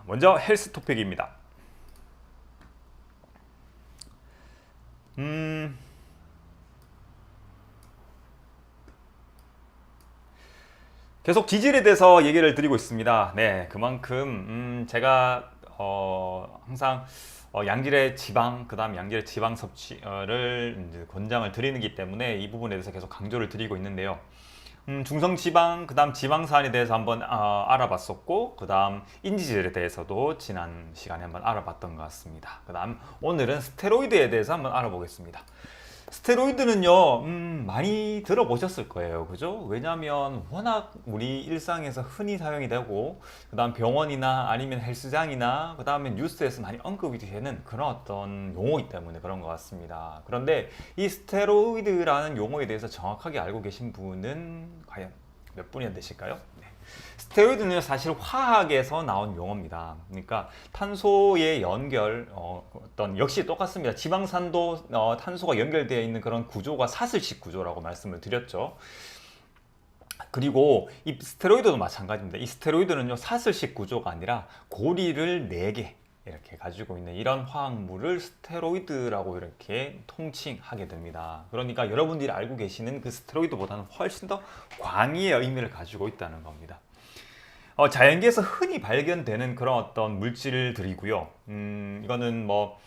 먼저 헬스 토픽입니다. 계속 지질에 대해서 얘기를 드리고 있습니다. 네, 그만큼 제가 항상 양질의 지방, 그다음 양질의 지방 섭취를 이제 권장을 드리는 기 때문에 이 부분에 대해서 계속 강조를 드리고 있는데요. 중성 지방, 그다음 지방산에 대해서 한번 알아봤었고, 그다음 인지질에 대해서도 지난 시간에 한번 알아봤던 것 같습니다. 그다음 오늘은 스테로이드에 대해서 한번 알아보겠습니다. 스테로이드는요, 많이 들어보셨을 거예요. 그죠? 왜냐하면 워낙 우리 일상에서 흔히 사용이 되고, 그 다음 병원이나 아니면 헬스장이나, 그 다음에 뉴스에서 많이 언급이 되는 그런 어떤 용어이기 때문에 그런 것 같습니다. 그런데 이 스테로이드라는 용어에 대해서 정확하게 알고 계신 분은 과연 몇 분이나 되실까요? 네. 스테로이드는 사실 화학에서 나온 용어입니다. 그러니까 탄소의 연결, 어떤 역시 똑같습니다. 지방산도 탄소가 연결되어 있는 그런 구조가 사슬식 구조라고 말씀을 드렸죠. 그리고 이 스테로이드도 마찬가지입니다. 이 스테로이드는요, 사슬식 구조가 아니라 고리를 4개 이렇게 가지고 있는 이런 화학물을 스테로이드라고 이렇게 통칭하게 됩니다. 그러니까 여러분들이 알고 계시는 그 스테로이드보다는 훨씬 더 광의의 의미를 가지고 있다는 겁니다. 자연계에서 흔히 발견되는 그런 어떤 물질들이고요. 이거는 뭐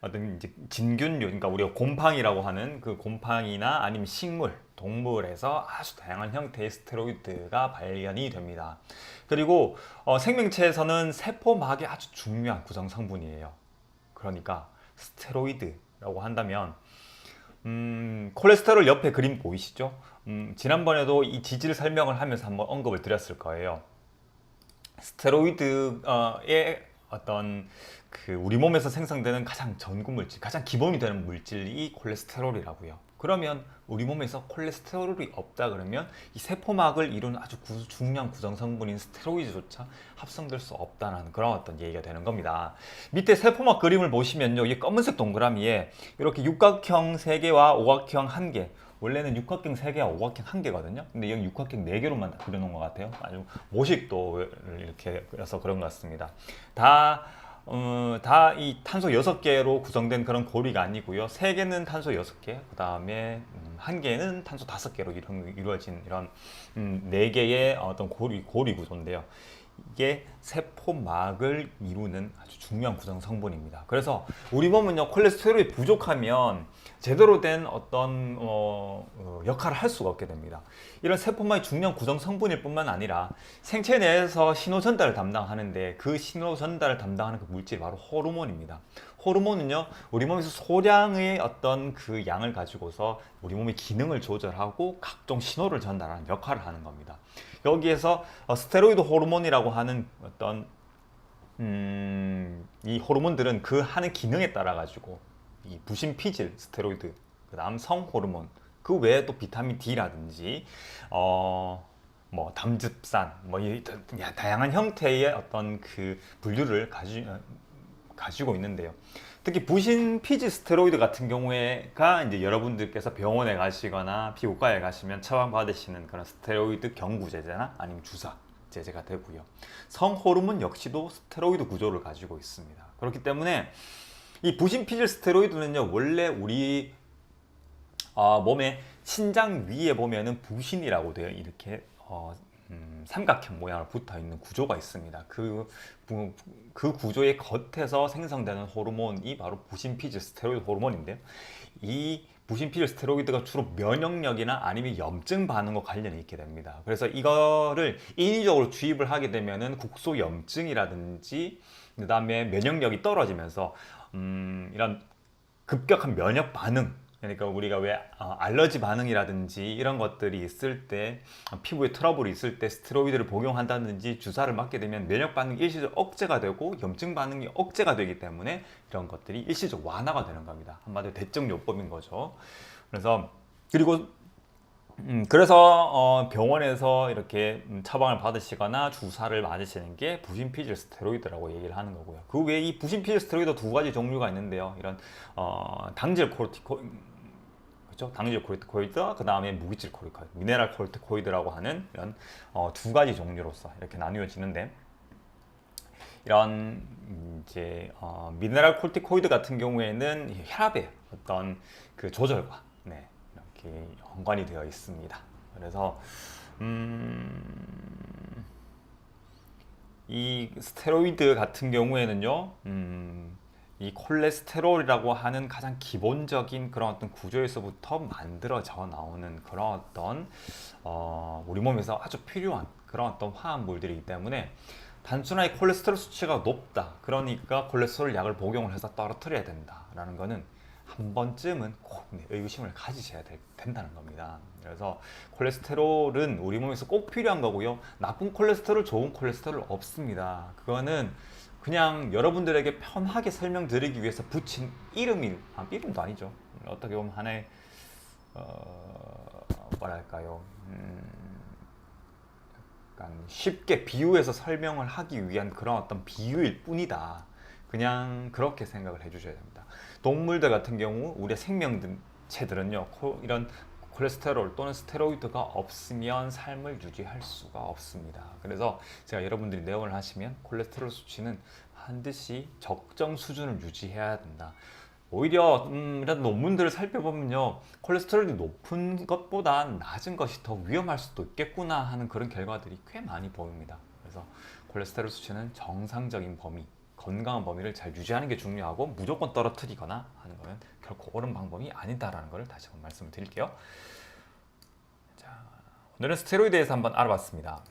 어떤 이제 진균류, 그러니까 우리가 곰팡이라고 하는 그 곰팡이나 아니면 식물, 동물에서 아주 다양한 형태의 스테로이드가 발견이 됩니다. 그리고 생명체에서는 세포막의 아주 중요한 구성 성분이에요. 그러니까 스테로이드라고 한다면 콜레스테롤 옆에 그림 보이시죠? 지난번에도 이 지질 설명을 하면서 한번 언급을 드렸을 거예요. 스테로이드의 어떤 그 우리 몸에서 생성되는 가장 전구 물질, 가장 기본이 되는 물질이 콜레스테롤이라고요. 그러면 우리 몸에서 콜레스테롤이 없다 그러면 이 세포막을 이루는 아주 중요한 구성 성분인 스테로이드조차 합성될 수 없다는 그런 어떤 얘기가 되는 겁니다. 밑에 세포막 그림을 보시면요, 이 검은색 동그라미에 이렇게 육각형 3개와 오각형 1개, 원래는 육각형 3개와 오각형 1개거든요. 근데 여기 육각형 4개로만 그려놓은 것 같아요. 아주 모식도를 이렇게 그려서 그런 것 같습니다. 다 이 탄소 6개로 구성된 그런 고리가 아니고요. 3개는 탄소 6개, 그 다음에 1개는 탄소 5개로 이루어진 이런 4개의 어떤 고리 구조인데요. 이게 세포막을 이루는 아주 중요한 구성 성분입니다. 그래서 우리 몸은요, 콜레스테롤이 부족하면 제대로 된 어떤 역할을 할 수가 없게 됩니다. 이런 세포막이 중요한 구성 성분일 뿐만 아니라 생체 내에서 신호 전달을 담당하는데 그 신호 전달을 담당하는 그 물질이 바로 호르몬입니다. 호르몬은요, 우리 몸에서 소량의 어떤 그 양을 가지고서 우리 몸의 기능을 조절하고 각종 신호를 전달하는 역할을 하는 겁니다. 여기에서 스테로이드 호르몬이라고 하는 어떤 이 호르몬들은 그 하는 기능에 따라 가지고 이 부신 피질 스테로이드, 그다음 성 호르몬, 그 외에 또 비타민 D라든지 뭐 담즙산, 뭐 다양한 형태의 어떤 그 분류를 가지고 있는데요. 특히 부신 피지 스테로이드 같은 경우에가 이제 여러분들께서 병원에 가시거나 피부과에 가시면 처방받으시는 그런 스테로이드 경구제제나 아니면 주사 제제가 되고요. 성호르몬 역시도 스테로이드 구조를 가지고 있습니다. 그렇기 때문에 이 부신 피질 스테로이드는요, 원래 우리 몸의 신장 위에 보면은 부신이라고 되어 이렇게 삼각형 모양으로 붙어 있는 구조가 있습니다. 그 구조의 겉에서 생성되는 호르몬이 바로 부신피질 스테로이드 호르몬인데요. 이 부신피질 스테로이드가 주로 면역력이나 아니면 염증 반응과 관련이 있게 됩니다. 그래서 이거를 인위적으로 주입을 하게 되면은 국소염증이라든지 그다음에 면역력이 떨어지면서 이런 급격한 면역 반응, 그러니까 우리가 왜 알러지 반응이라든지 이런 것들이 있을 때, 피부에 트러블이 있을 때 스테로이드를 복용한다든지 주사를 맞게 되면 면역 반응이 일시적 억제가 되고 염증 반응이 억제가 되기 때문에 이런 것들이 일시적 완화가 되는 겁니다. 한마디로 대증요법인 거죠. 그래서 병원에서 이렇게 처방을 받으시거나 주사를 맞으시는 게 부신피질 스테로이드라고 얘기를 하는 거고요. 그 외에 이 부신피질 스테로이드 2가지 종류가 있는데요. 이런 당질 코르티코이드, 그 다음에 무기질 코르티코이드, 미네랄 코르티코이드라고 하는 이런 2가지 종류로서 이렇게 나뉘어지는데, 이런 이제 미네랄 콜티코이드 같은 경우에는 혈압의 어떤 그 조절과 네, 이렇게 연관이 되어 있습니다. 그래서 이 스테로이드 같은 경우에는요, 이 콜레스테롤이라고 하는 가장 기본적인 그런 어떤 구조에서부터 만들어져 나오는 그런 어떤 우리 몸에서 아주 필요한 그런 어떤 화합물들이기 때문에 단순하게 콜레스테롤 수치가 높다, 그러니까 콜레스테롤 약을 복용을 해서 떨어뜨려야 된다라는 거는 한 번쯤은 꼭 의구심을 가지셔야 된다는 겁니다. 그래서 콜레스테롤은 우리 몸에서 꼭 필요한 거고요. 나쁜 콜레스테롤, 좋은 콜레스테롤 없습니다. 그거는 그냥 여러분들에게 편하게 설명드리기 위해서 붙인 이름도 아니죠. 어떻게 보면 하나의 뭐랄까요, 약간 쉽게 비유해서 설명을 하기 위한 그런 어떤 비유일 뿐이다. 그냥 그렇게 생각을 해주셔야 됩니다. 동물들 같은 경우 우리의 생명체들은요, 이런 콜레스테롤 또는 스테로이드가 없으면 삶을 유지할 수가 없습니다. 그래서 제가 여러분들이 내원을 하시면 콜레스테롤 수치는 반드시 적정 수준을 유지해야 된다. 오히려 이런 논문들을 살펴보면요, 콜레스테롤이 높은 것보다 낮은 것이 더 위험할 수도 있겠구나 하는 그런 결과들이 꽤 많이 보입니다. 그래서 콜레스테롤 수치는 정상적인 범위, 건강한 범위를 잘 유지하는 게 중요하고, 무조건 떨어뜨리거나 하는 것은 결코 옳은 방법이 아니다라는 것을 다시 한번 말씀을 드릴게요. 자, 오늘은 스테로이드에 대해서 한번 알아봤습니다.